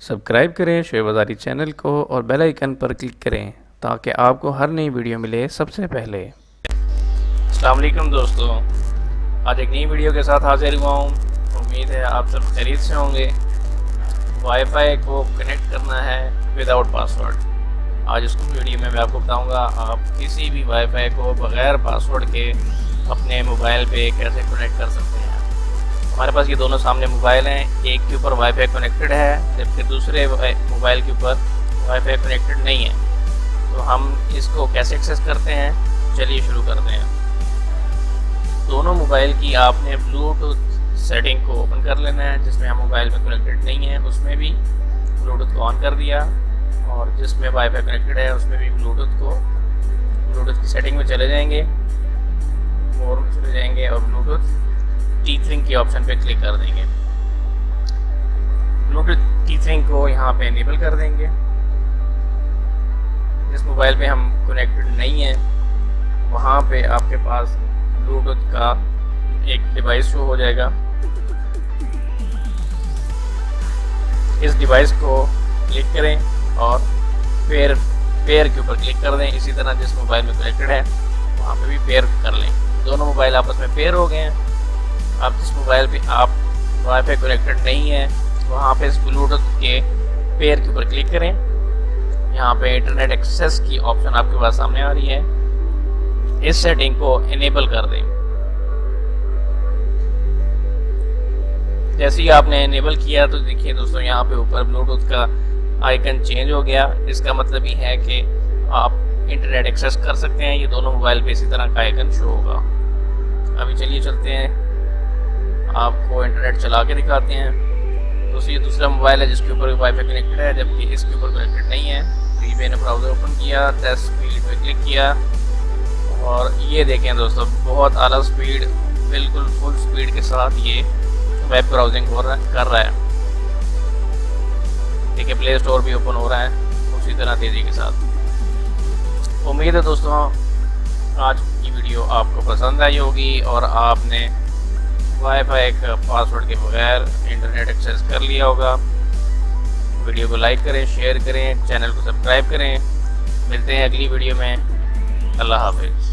Subscribe करें Shoaib आज़ारी channel को और बेल आइकन पर क्लिक करें ताकि आपको हर नई वीडियो मिले सबसे पहले। अस्सलाम वालेकुम दोस्तों, आज एक नई वीडियो के साथ हाजिर हुआ हूँ। उम्मीद है आप सब खैरियत से होंगे। वाईफाई को कनेक्ट करना है विदाउट पासवर्ड। आज इस वीडियो में मैं आपको बताऊंगा आप किसी भी वाईफाई को बग़ैर पासवर्ड के अपने मोबाइल पे कैसे कनेक्ट कर सकते हैं। हमारे पास ये दोनों सामने मोबाइल हैं, एक के ऊपर वाईफाई कनेक्टेड है जबकि दूसरे मोबाइल के ऊपर वाईफाई कनेक्टेड नहीं है। तो हम इसको कैसे एक्सेस करते हैं, चलिए शुरू करते हैं। दोनों मोबाइल की आपने ब्लूटूथ सेटिंग को ओपन कर लेना है। जिसमें हम मोबाइल में कनेक्टेड नहीं है उसमें भी ब्लूटूथ को ऑन कर दिया, और जिसमें वाईफाई कनेक्टेड है उसमें भी ब्लूटूथ की सेटिंग में चले जाएंगे, मोर में चले जाएंगे और ब्लूटूथ टीथरिंग के ऑप्शन पे क्लिक कर देंगे। ब्लूटूथ टीथरिंग को यहाँ पे इनेबल कर देंगे। जिस मोबाइल पे हम कनेक्टेड नहीं है वहाँ पे आपके पास ब्लूटूथ का एक डिवाइस शो हो जाएगा। इस डिवाइस को क्लिक करें और पेयर के ऊपर क्लिक कर दें। इसी तरह जिस मोबाइल में कनेक्टेड है वहाँ पे भी पेयर कर लें। दोनों मोबाइल आपस में पेयर हो गए हैं। अब जिस मोबाइल पे आप वाईफाई कनेक्टेड नहीं है वहाँ पे इस ब्लूटूथ के पेयर के ऊपर क्लिक करें। यहाँ पे इंटरनेट एक्सेस की ऑप्शन आपके पास सामने आ रही है। इस सेटिंग को इनेबल कर दें। जैसे ही आपने इनेबल किया तो देखिए दोस्तों, यहाँ पे ऊपर ब्लूटूथ का आइकन चेंज हो गया। इसका मतलब ये है कि आप इंटरनेट एक्सेस कर सकते हैं। ये दोनों मोबाइल पे इसी तरह का आइकन शो होगा। अभी चलिए चलते हैं, आपको इंटरनेट चला के दिखाते हैं। तो ये दूसरा मोबाइल है जिसके ऊपर वाईफाई कनेक्टेड है जबकि इसके ऊपर कनेक्टेड नहीं है। तो ये मैंने ब्राउज़र ओपन किया, टेस्ट स्पीड पे क्लिक किया और ये देखें दोस्तों, बहुत आला स्पीड, बिल्कुल फुल स्पीड के साथ ये वेब ब्राउजिंग कर रहा है। देखिए प्ले स्टोर भी ओपन हो रहा है उसी तरह तेज़ी के साथ। उम्मीद है दोस्तों आज की वीडियो आपको पसंद आई होगी और आपने वाईफाई का पासवर्ड के बगैर इंटरनेट एक्सेस कर लिया होगा। वीडियो को लाइक करें, शेयर करें, चैनल को सब्सक्राइब करें। मिलते हैं अगली वीडियो में। अल्लाह हाफिज़।